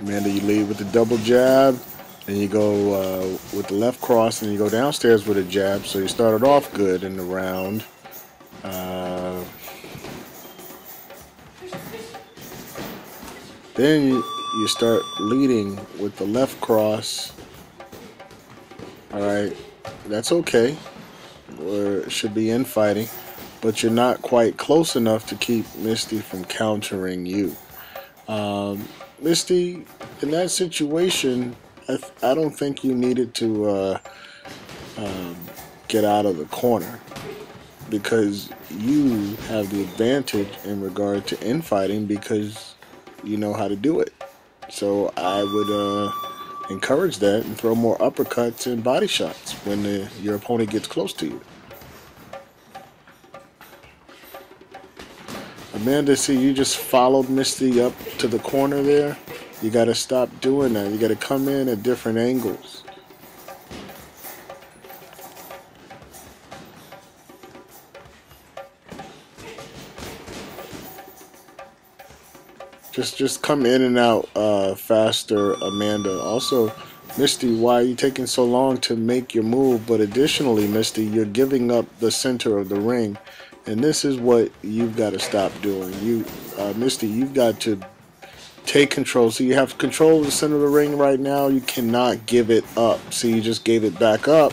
Amanda, you lead with the double jab, and you go with the left cross, and you go downstairs with a jab. So you started off good in the round. Uh, then you start leading with the left cross. All right, that's okay. Or should be infighting, but you're not quite close enough to keep Misty from countering you. Misty, in that situation, I don't think you needed to um, get out of the corner because you have the advantage in regard to infighting because you know how to do it. So I would encourage that and throw more uppercuts and body shots when your opponent gets close to you. Amanda, see, you just followed Misty up to the corner there. You got to stop doing that. You got to come in at different angles. Just come in and out faster, Amanda. Also, Misty, why are you taking so long to make your move? But additionally, Misty, you're giving up the center of the ring. And this is what you've got to stop doing. Misty, you've got to take control. So you have control of the center of the ring right now. You cannot give it up. So you just gave it back up.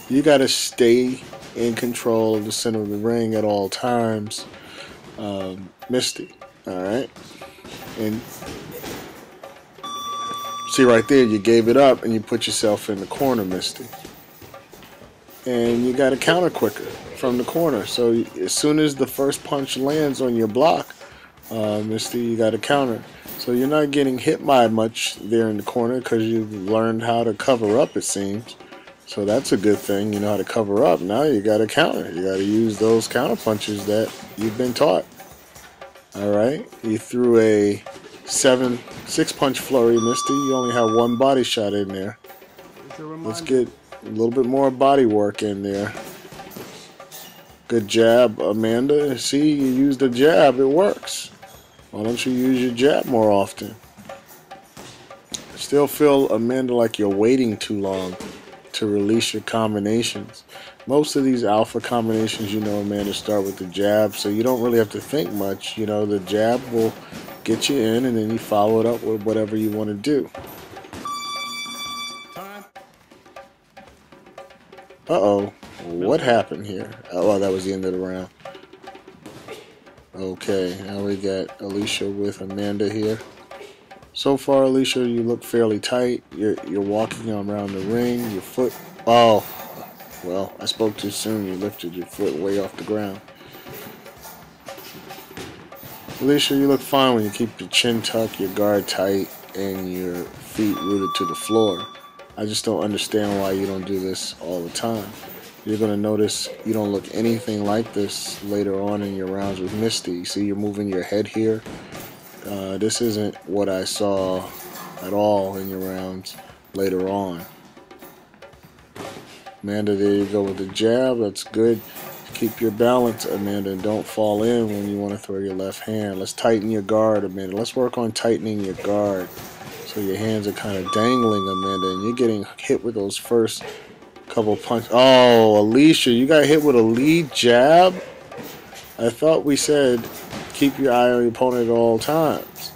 You got to stay in control of the center of the ring at all times, Misty. All right, and see right there, you gave it up and you put yourself in the corner, Misty. And you got to counter quicker from the corner. So as soon as the first punch lands on your block, Misty, you got to counter. So you're not getting hit by much there in the corner because you've learned how to cover up, it seems. So that's a good thing. You know how to cover up. Now you got to counter. You got to use those counter punches that you've been taught. All right, you threw a 6-punch flurry, Misty. You only have one body shot in there. Let's get a little bit more body work in there. Good jab, Amanda. See, you used a jab. It works. Why don't you use your jab more often? I still feel, Amanda, like you're waiting too long to release your combinations. Most of these alpha combinations, you know, Amanda, start with the jab, so you don't really have to think much. You know, the jab will get you in, and then you follow it up with whatever you want to do. Uh-oh. What happened here? Oh, that was the end of the round. Okay, now we got Alicia with Amanda here. So far, Alicia, you look fairly tight. You're walking around the ring. Your foot... Oh, well, I spoke too soon. You lifted your foot way off the ground. Alicia, you look fine when you keep your chin tucked, your guard tight, and your feet rooted to the floor. I just don't understand why you don't do this all the time. You're going to notice you don't look anything like this later on in your rounds with Misty. See, you're moving your head here. This isn't what I saw at all in your rounds later on. Amanda, there you go with the jab. That's good. Keep your balance, Amanda, and don't fall in when you want to throw your left hand. Let's tighten your guard, Amanda. Let's work on tightening your guard so your hands are kind of dangling, Amanda, and you're getting hit with those first couple punches. Oh, Alicia, you got hit with a lead jab? I thought we said keep your eye on your opponent at all times.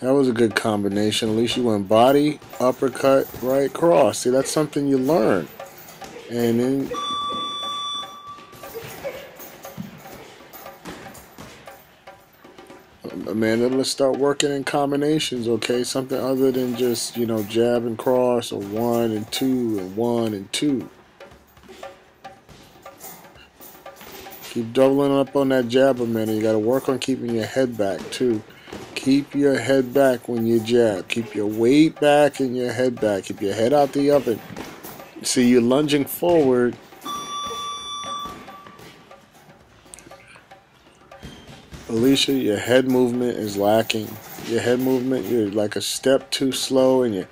That was a good combination. At least you went body, uppercut, right cross. See, that's something you learn. And then Amanda, let's start working in combinations, okay? Something other than just, you know, jab and cross or 1 and 2 and 1 and 2. Keep doubling up on that jab, Amanda. You got to work on keeping your head back, too. Keep your head back when you jab. Keep your weight back and your head back. Keep your head out the oven. See, you're lunging forward. Alicia, your head movement is lacking. Your head movement, you're like a step too slow, and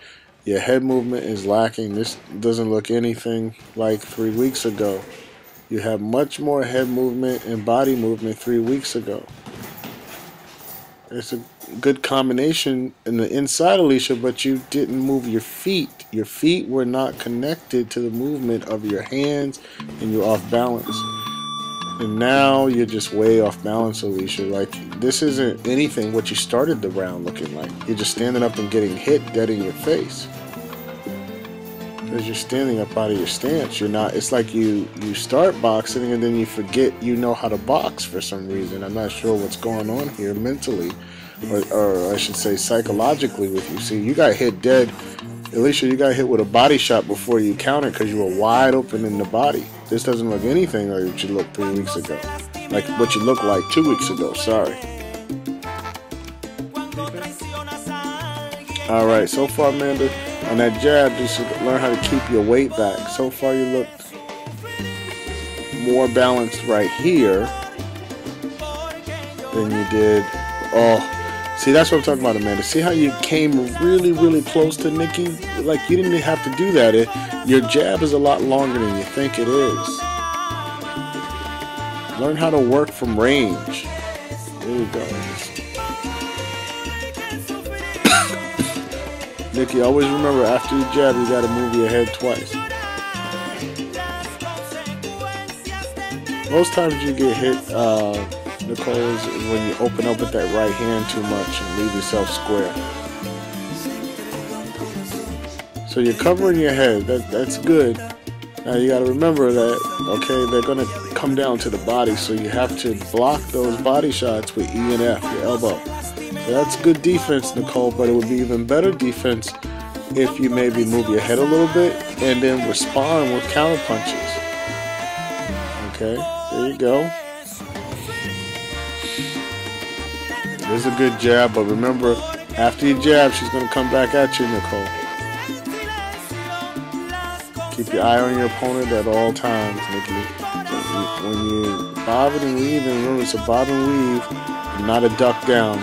Your head movement is lacking. This doesn't look anything like 3 weeks ago. You have much more head movement and body movement 3 weeks ago. It's a good combination in the inside, Alicia, but you didn't move your feet. Your feet were not connected to the movement of your hands, and you're off balance. And now you're just way off balance, Alicia. Like, this isn't anything what you started the round looking like. You're just standing up and getting hit dead in your face. Because you're standing up out of your stance. You're not, it's like you start boxing and then you forget you know how to box for some reason. I'm not sure what's going on here mentally, or I should say psychologically with you. See, you got hit dead. Alicia, you got hit with a body shot before you countered because you were wide open in the body. This doesn't look anything like what you looked 3 weeks ago. Like what you looked like 2 weeks ago, sorry. Alright, so far, Amanda, on that jab, just learn how to keep your weight back. So far, you look more balanced right here than you did. Oh, see, that's what I'm talking about, Amanda. See how you came really, really close to Nikki? Like, you didn't have to do that. Your jab is a lot longer than you think it is. Learn how to work from range. There you go. Nikki, always remember, after you jab, you got to move your head twice. Most times you get hit, Nicole, is when you open up with that right hand too much and leave yourself square. So you're covering your head. That's good. Now you got to remember that, okay, they're going to come down to the body, so you have to block those body shots with E and F, your elbow. That's good defense, Nicole, but it would be even better defense if you maybe move your head a little bit and then respond with counter punches. Okay, there you go. There's a good jab, but remember, after you jab, she's going to come back at you, Nicole. Keep your eye on your opponent at all times, Nikki. When you bob and weave, and remember, it's a bob and weave, not a duck down.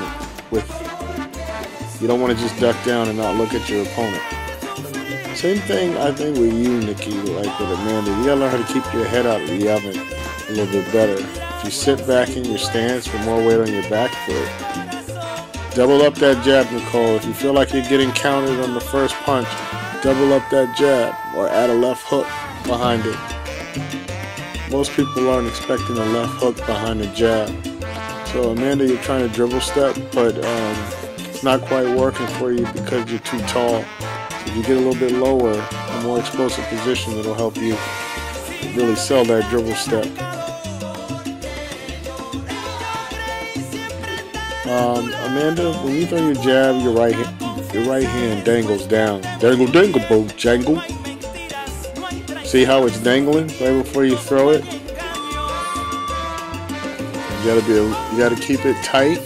You don't want to just duck down and not look at your opponent. Same thing, I think, with you, Nikki, like with Amanda. You gotta learn how to keep your head out of the oven a little bit better. If you sit back in your stance with more weight on your back foot, double up that jab, Nicole. If you feel like you're getting countered on the first punch, double up that jab or add a left hook behind it. Most people aren't expecting a left hook behind the jab. So, Amanda, you're trying to dribble step, but it's not quite working for you because you're too tall. So if you get a little bit lower, a more explosive position, it'll help you really sell that dribble step. Amanda, when you throw your jab, your right hand dangles down. Dangle, dangle, bo, jangle. See how it's dangling right before you throw it? You gotta keep it tight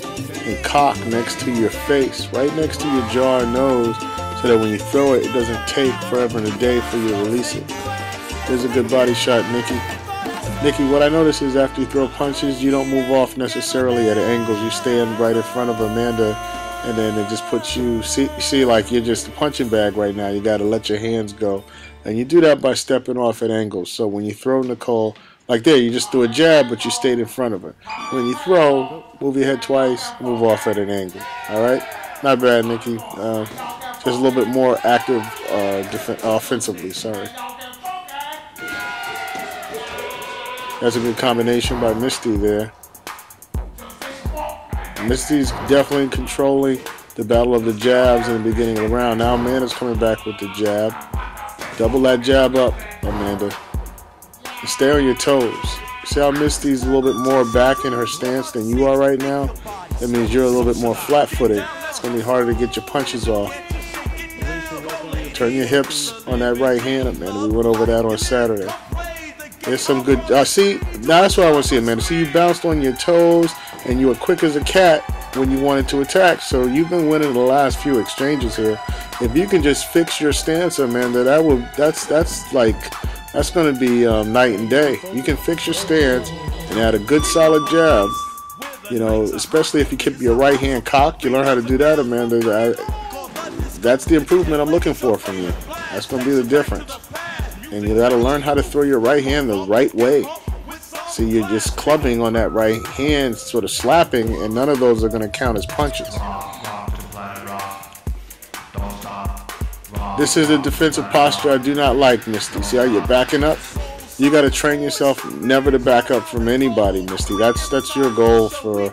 and cock next to your face, right next to your jaw and nose, so that when you throw it, it doesn't take forever and a day for you to release it. There's a good body shot, Nikki. Nikki, what I notice is after you throw punches, you don't move off necessarily at angles. You stand right in front of Amanda, and then it just puts you, see, like you're just a punching bag right now. You gotta let your hands go. And you do that by stepping off at angles. So when you throw Nicole, like there, you just threw a jab, but you stayed in front of her. When you throw, move your head twice, move off at an angle. All right? Not bad, Nikki. Just a little bit more active offensively, sorry. That's a good combination by Misty there. Misty's definitely controlling the battle of the jabs in the beginning of the round. Now Amanda's coming back with the jab. Double that jab up, Amanda. And stay on your toes. See how Misty's a little bit more back in her stance than you are right now? That means you're a little bit more flat-footed. It's going to be harder to get your punches off. Turn your hips on that right hand, Amanda. We went over that on Saturday. There's some good... see, now that's what I want to see, Amanda. See, you bounced on your toes, and you were quick as a cat when you wanted to attack. So you've been winning the last few exchanges here. If you can just fix your stance, Amanda, that's going to be night and day. You can fix your stance and add a good solid jab. You know, especially if you keep your right hand cocked. You learn how to do that, Amanda. that's the improvement I'm looking for from you. That's going to be the difference. And you got to learn how to throw your right hand the right way. See, you're just clubbing on that right hand, sort of slapping, and none of those are going to count as punches. This is a defensive posture I do not like, Misty. See how you're backing up? You got to train yourself never to back up from anybody, Misty. That's your goal for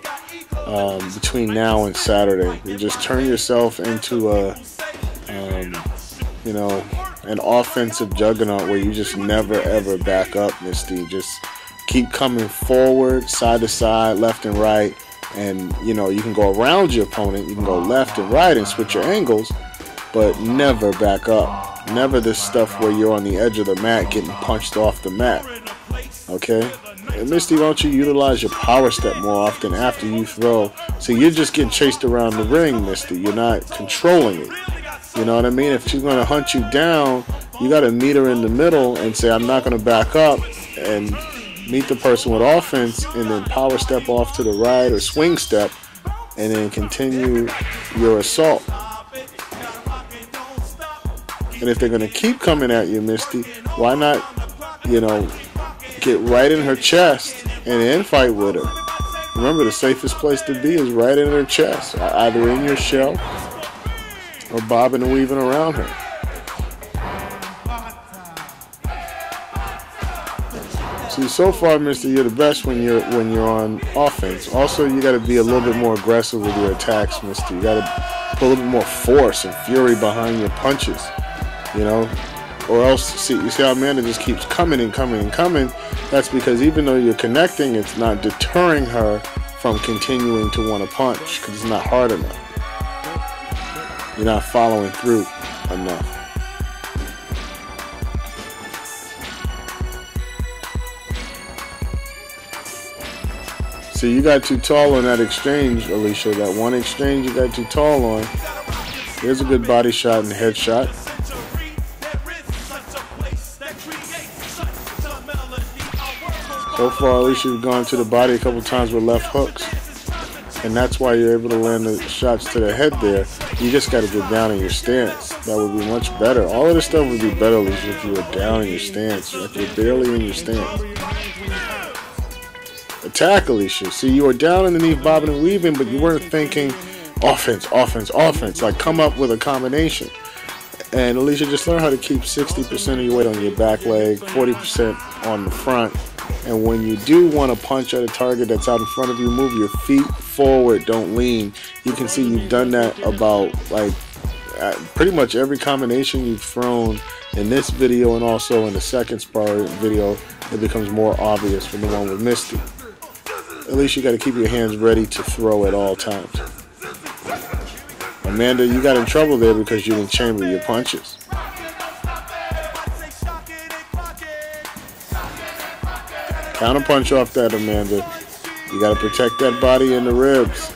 between now and Saturday. You just turn yourself into a, you know, an offensive juggernaut where you just never ever back up, Misty. Just keep coming forward, side to side, left and right, and you know you can go around your opponent. You can go left and right and switch your angles, but never back up. Never this stuff where you're on the edge of the mat getting punched off the mat. Okay? And Misty, don't you utilize your power step more often after you throw? So you're just getting chased around the ring, Misty. You're not controlling it. You know what I mean? If she's going to hunt you down, you got to meet her in the middle and say, I'm not going to back up, and meet the person with offense, and then power step off to the right or swing step, and then continue your assault. And if they're going to keep coming at you, Misty, why not, you know, get right in her chest and then fight with her? Remember, the safest place to be is right in her chest, either in your shell or bobbing and weaving around her. See, so far, Misty, you're the best when you're on offense. Also, you got to be a little bit more aggressive with your attacks, Misty. You got to put a little bit more force and fury behind your punches. You know, or else, see, you see how Amanda just keeps coming and coming and coming. That's because even though you're connecting, it's not deterring her from continuing to want to punch because it's not hard enough. You're not following through enough. See, you got too tall on that exchange, Alicia. That one exchange you got too tall on. Here's a good body shot and head shot. So far, Alicia, you've gone to the body a couple times with left hooks. And that's why you're able to land the shots to the head there. You just got to get down in your stance. That would be much better. All of this stuff would be better, Alicia, if you were down in your stance. If you're barely in your stance. Attack, Alicia. See, you were down underneath bobbing and weaving, but you weren't thinking offense, offense, offense. Like, come up with a combination. And Alicia, just learn how to keep 60% of your weight on your back leg, 40% on the front. And when you do want to punch at a target that's out in front of you, move your feet forward, don't lean. You can see you've done that about like pretty much every combination you've thrown in this video, and also in the second sparring video. It becomes more obvious from the one with Misty. At least you got to keep your hands ready to throw at all times. Amanda, you got in trouble there because you didn't chamber your punches. Counter punch off that, Amanda. You got to protect that body and the ribs.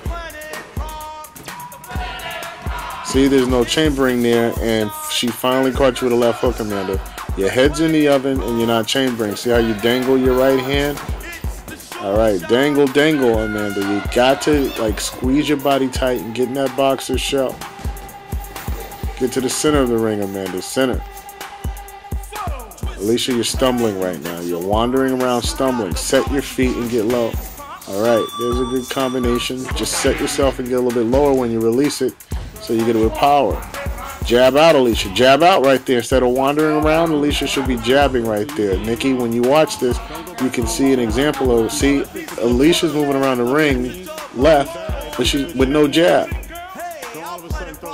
See, there's no chambering there, and she finally caught you with a left hook, Amanda. Your head's in the oven, and you're not chambering. See how you dangle your right hand? All right, dangle, dangle, Amanda. You got to, like, squeeze your body tight and get in that boxer shell. Get to the center of the ring, Amanda. Center. Alicia, you're stumbling right now. You're wandering around stumbling. Set your feet and get low. Alright, there's a good combination. Just set yourself and get a little bit lower when you release it so you get it with power. Jab out, Alicia. Jab out right there. Instead of wandering around, Alicia should be jabbing right there. Nikki, when you watch this, you can see an example of, see, Alicia's moving around the ring left, but she's with no jab.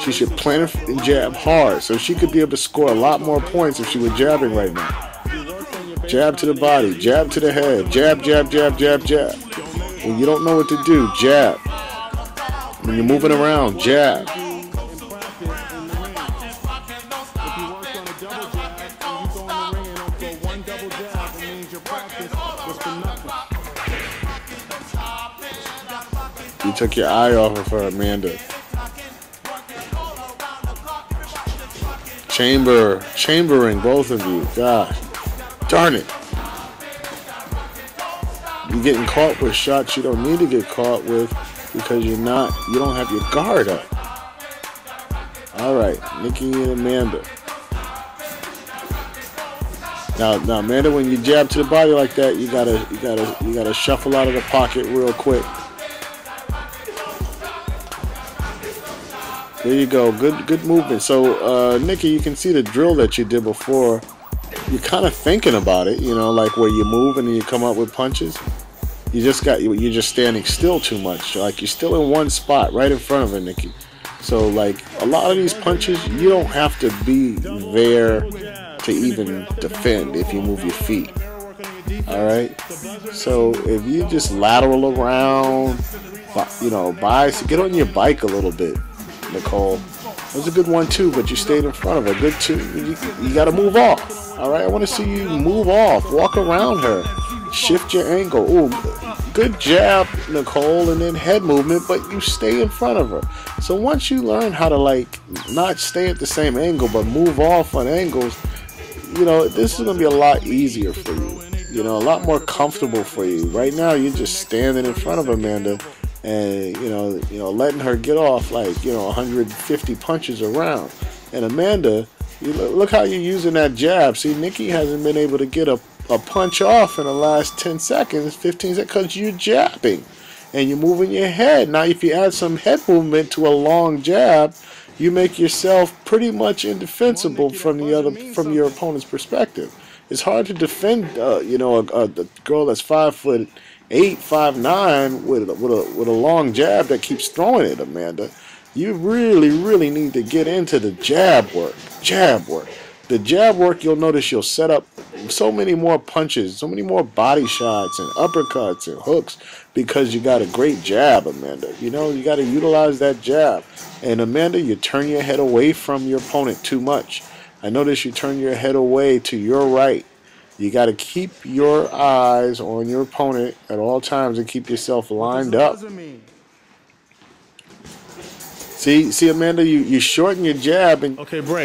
She should plant and jab hard, so she could be able to score a lot more points if she were jabbing right now. Jab to the body, jab to the head, jab, jab, jab, jab, jab. When you don't know what to do, jab. When you're moving around, jab. You took your eye off of her, Amanda. Chambering, both of you. Gosh, darn it. You're getting caught with shots you don't need to get caught with because you don't have your guard up. All right, Nikki and Amanda. Now, Amanda, when you jab to the body like that, you gotta shuffle out of the pocket real quick. There you go. Good movement. So, Nikki, you can see the drill that you did before. You're kind of thinking about it, you know, like where you move and then you come up with punches. You're just standing still too much. Like you're still in one spot right in front of her, Nikki. So, like a lot of these punches, you don't have to be there to even defend if you move your feet. All right. So if you just lateral around, you know, get on your bike a little bit, Nicole. That was a good one too, but you stayed in front of her. Good too. You got to move off. All right. I want to see you move off. Walk around her. Shift your angle. Ooh, good jab, Nicole, and then head movement, but you stay in front of her. So once you learn how to like not stay at the same angle, but move off on angles, you know, this is going to be a lot easier for you. You know, a lot more comfortable for you. Right now, you're just standing in front of Amanda and, you know, letting her get off like, you know, 150 punches around. And Amanda, look how you're using that jab. See, Nikki hasn't been able to get a punch off in the last 10 seconds, 15 seconds, because you're jabbing and you're moving your head. Now, if you add some head movement to a long jab, you make yourself pretty much indefensible from your opponent's perspective. It's hard to defend, you know, a girl that's 5'8", 5'9", with a long jab that keeps throwing it, Amanda. You really need to get into the jab work. The jab work, you'll notice you'll set up so many more punches, so many more body shots and uppercuts and hooks because you got a great jab, Amanda. You know, you got to utilize that jab. And Amanda, you turn your head away from your opponent too much. I notice you turn your head away to your right. You got to keep your eyes on your opponent at all times and keep yourself lined up. See, Amanda, you shorten your jab and okay, break.